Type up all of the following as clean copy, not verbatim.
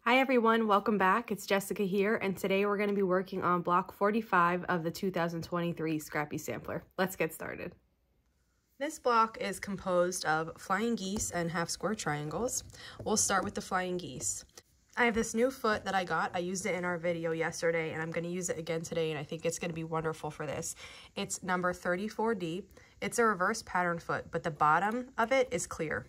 Hi everyone, welcome back. It's Jessica here, and today we're going to be working on block 45 of the 2023 Scrappy Sampler. Let's get started. This block is composed of flying geese and half square triangles. We'll start with the flying geese. I have this new foot that I got. I used it in our video yesterday, and I'm going to use it again today, and I think it's going to be wonderful for this. It's number 34D. It's a reverse pattern foot, but the bottom of it is clear.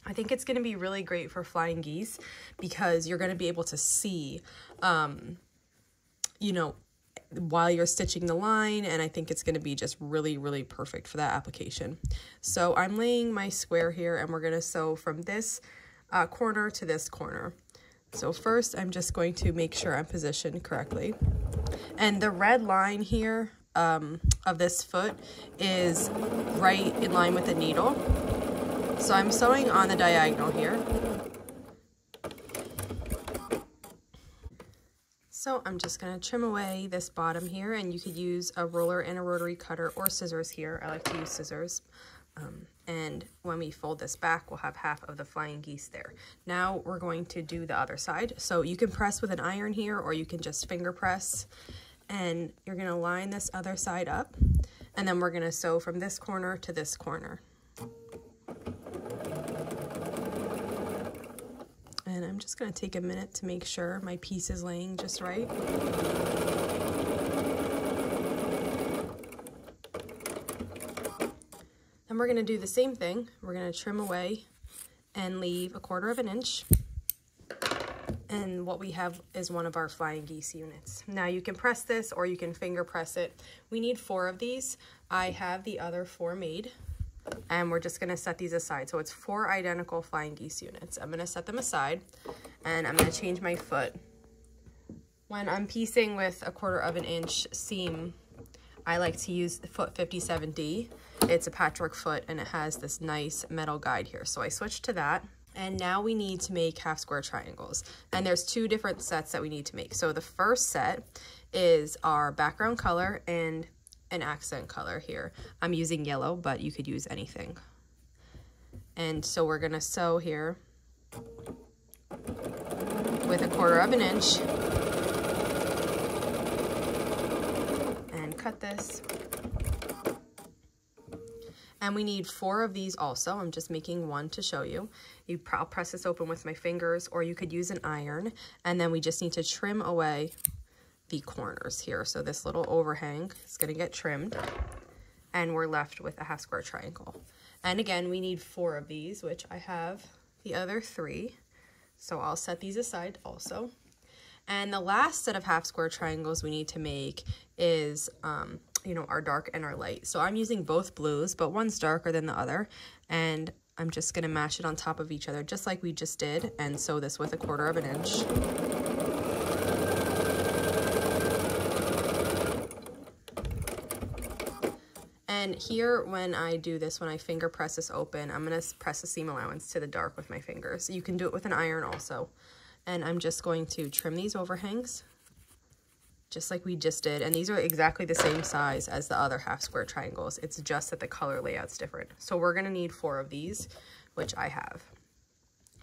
I think it's going to be really great for flying geese because you're going to be able to see, while you're stitching the line, and I think it's going to be just really, really perfect for that application. So I'm laying my square here, and we're going to sew from this corner to this corner. So first, I'm just going to make sure I'm positioned correctly. And the red line here of this foot is right in line with the needle. So I'm sewing on the diagonal here. So I'm just going to trim away this bottom here, and you could use a ruler and a rotary cutter or scissors here. I like to use scissors. And when we fold this back, we'll have half of the flying geese there. Now we're going to do the other side. So you can press with an iron here, or you can just finger press. And you're going to line this other side up, and then we're going to sew from this corner to this corner. And I'm just going to take a minute to make sure my piece is laying just right. Then we're going to do the same thing. We're going to trim away and leave 1/4 of an inch. And what we have is one of our flying geese units. Now you can press this or you can finger press it. We need 4 of these. I have the other 4 made. And we're just going to set these aside. So it's 4 identical flying geese units. I'm going to set them aside, and I'm going to change my foot. When I'm piecing with 1/4 of an inch seam, I like to use the foot 57D. It's a patchwork foot, and it has this nice metal guide here. So I switched to that. And now we need to make half square triangles. And there's 2 different sets that we need to make. So the first set is our background color and an accent color here. I'm using yellow, but you could use anything. And so we're gonna sew here with 1/4 of an inch and cut this. And we need 4 of these also. I'm just making 1 to show you. I'll press this open with my fingers, or you could use an iron. And then we just need to trim away the corners here. So this little overhang is going to get trimmed, and we're left with a half square triangle. And again, we need 4 of these, which I have the other 3. So I'll set these aside also. And the last set of half square triangles we need to make is, our dark and our light. So I'm using both blues, but one's darker than the other. And I'm just going to mash it on top of each other, just like we just did, and sew this with 1/4 of an inch. And here, when I do this, when I finger press this open, I'm going to press the seam allowance to the dark with my fingers. You can do it with an iron also. And I'm just going to trim these overhangs, just like we just did. And these are exactly the same size as the other half square triangles. It's just that the color layout's different. So we're going to need 4 of these, which I have.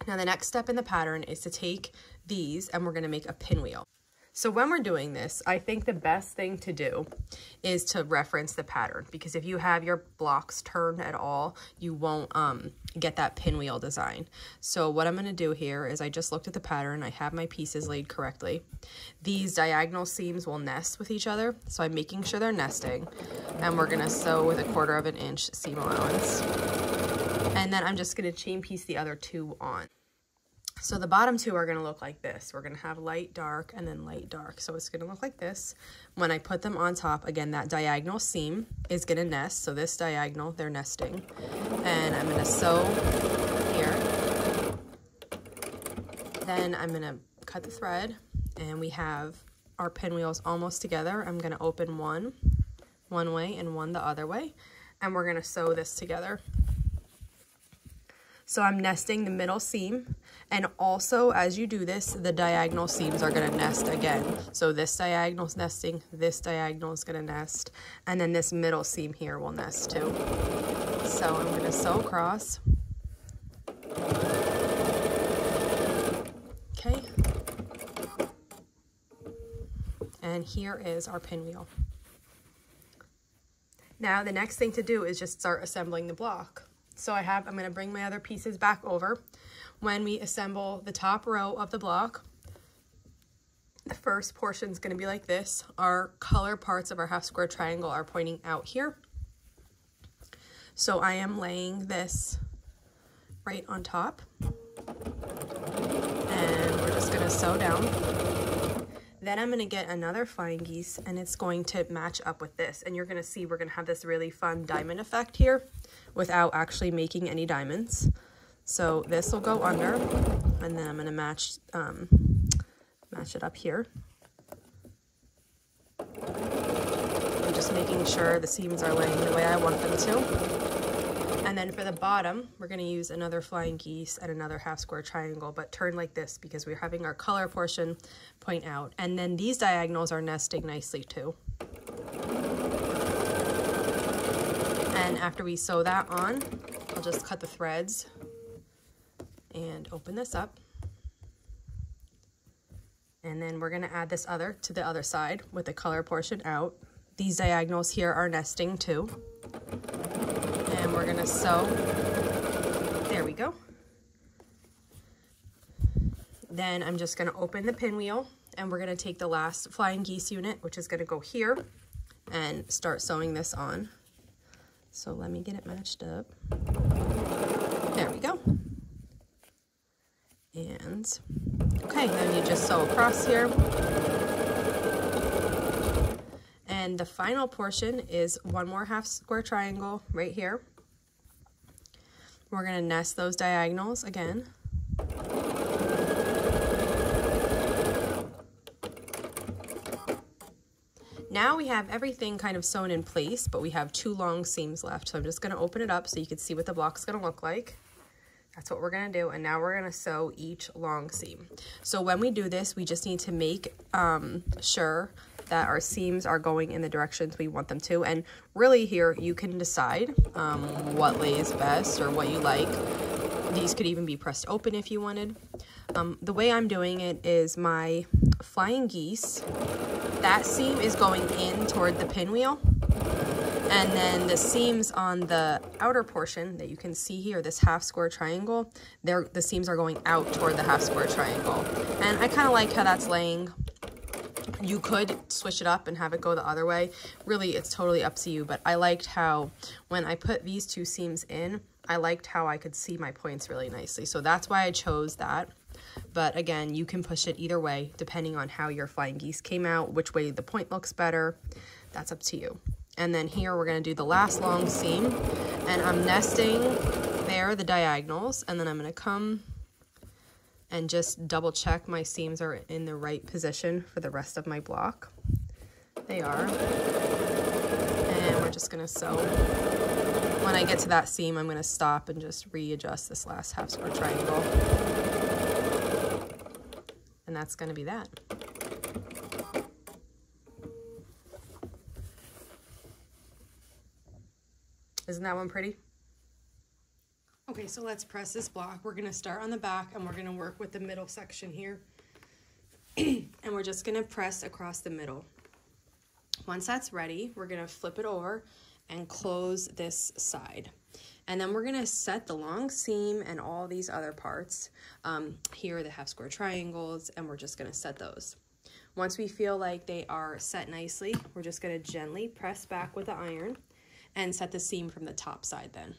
Now the next step in the pattern is to take these, and we're going to make a pinwheel. So when we're doing this, I think the best thing to do is to reference the pattern, because if you have your blocks turned at all, you won't get that pinwheel design. So what I'm going to do here is I just looked at the pattern. I have my pieces laid correctly. These diagonal seams will nest with each other, so I'm making sure they're nesting. And we're going to sew with 1/4 of an inch seam allowance. And then I'm just going to chain piece the other 2 on. So the bottom 2 are going to look like this. We're going to have light, dark, and then light, dark. So it's going to look like this. When I put them on top, again, that diagonal seam is going to nest. So this diagonal, they're nesting. And I'm going to sew here. Then I'm going to cut the thread, and we have our pinwheels almost together. I'm going to open one way and one the other way, and we're going to sew this together. So I'm nesting the middle seam, and also as you do this, the diagonal seams are going to nest again. So this diagonal is nesting, this diagonal is going to nest, and then this middle seam here will nest too. So I'm going to sew across. Okay, And here is our pinwheel. Now the next thing to do is just start assembling the block. So I'm going to bring my other pieces back over. When we assemble the top row of the block, the first portion is going to be like this. Our color parts of our half square triangle are pointing out here. So I am laying this right on top. And we're just going to sew down. Then I'm going to get another flying geese, and it's going to match up with this. And you're going to see we're going to have this really fun diamond effect here without actually making any diamonds. So this will go under, and then I'm going to match it up here. I'm just making sure the seams are laying the way I want them to. And then for the bottom, we're going to use another flying geese and another half square triangle, but turn like this because we're having our color portion point out. And then these diagonals are nesting nicely too. And after we sew that on, I'll just cut the threads and open this up. And then we're going to add this other to the other side with the color portion out. These diagonals here are nesting too. And we're going to sew. There we go. Then I'm just going to open the pinwheel, and we're going to take the last flying geese unit, which is going to go here, and start sewing this on. So let me get it matched up. There we go. And okay, then you just sew across here. And the final portion is one more half square triangle right here. We're going to nest those diagonals again. Now we have everything kind of sewn in place, but we have 2 long seams left. So I'm just going to open it up so you can see what the block's going to look like. That's what we're going to do. And now we're going to sew each long seam. So when we do this, we just need to make sure that our seams are going in the directions we want them to. And really here, you can decide what lays best or what you like. These could even be pressed open if you wanted. The way I'm doing it is my flying geese, that seam is going in toward the pinwheel. And then the seams on the outer portion that you can see here, this half square triangle, the seams are going out toward the half square triangle. And I kind of like how that's laying. You could switch it up and have it go the other way. Really, it's totally up to you. But I liked how when I put these 2 seams in, I liked how I could see my points really nicely. So that's why I chose that. But again, you can push it either way, depending on how your flying geese came out, which way the point looks better. That's up to you. And then here we're going to do the last long seam, and I'm nesting there the diagonals, and then I'm going to come and just double check my seams are in the right position for the rest of my block. They are. And we're just going to sew. When I get to that seam, I'm going to stop and just readjust this last half square triangle. And that's going to be that. Isn't that one pretty? Okay, so let's press this block. We're going to start on the back, and we're going to work with the middle section here. And we're just going to press across the middle. Once that's ready, we're going to flip it over and close this side. And then we're going to set the long seam and all these other parts. Here are the half square triangles, and we're just going to set those. Once we feel like they are set nicely, we're just going to gently press back with the iron and set the seam from the top side then.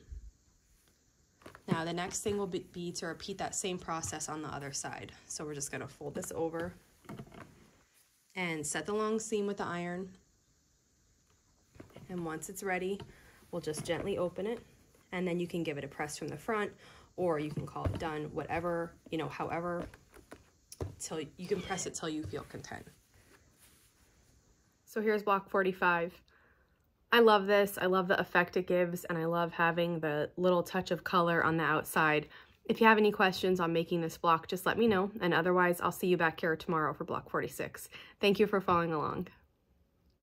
Now the next thing will be to repeat that same process on the other side. So we're just going to fold this over and set the long seam with the iron. And once it's ready, we'll just gently open it, and then you can give it a press from the front, or you can call it done, whatever, however, till you can press it till you feel content. So here's block 45. I love this. I love the effect it gives, and I love having the little touch of color on the outside. If you have any questions on making this block, just let me know, and otherwise I'll see you back here tomorrow for block 46. Thank you for following along.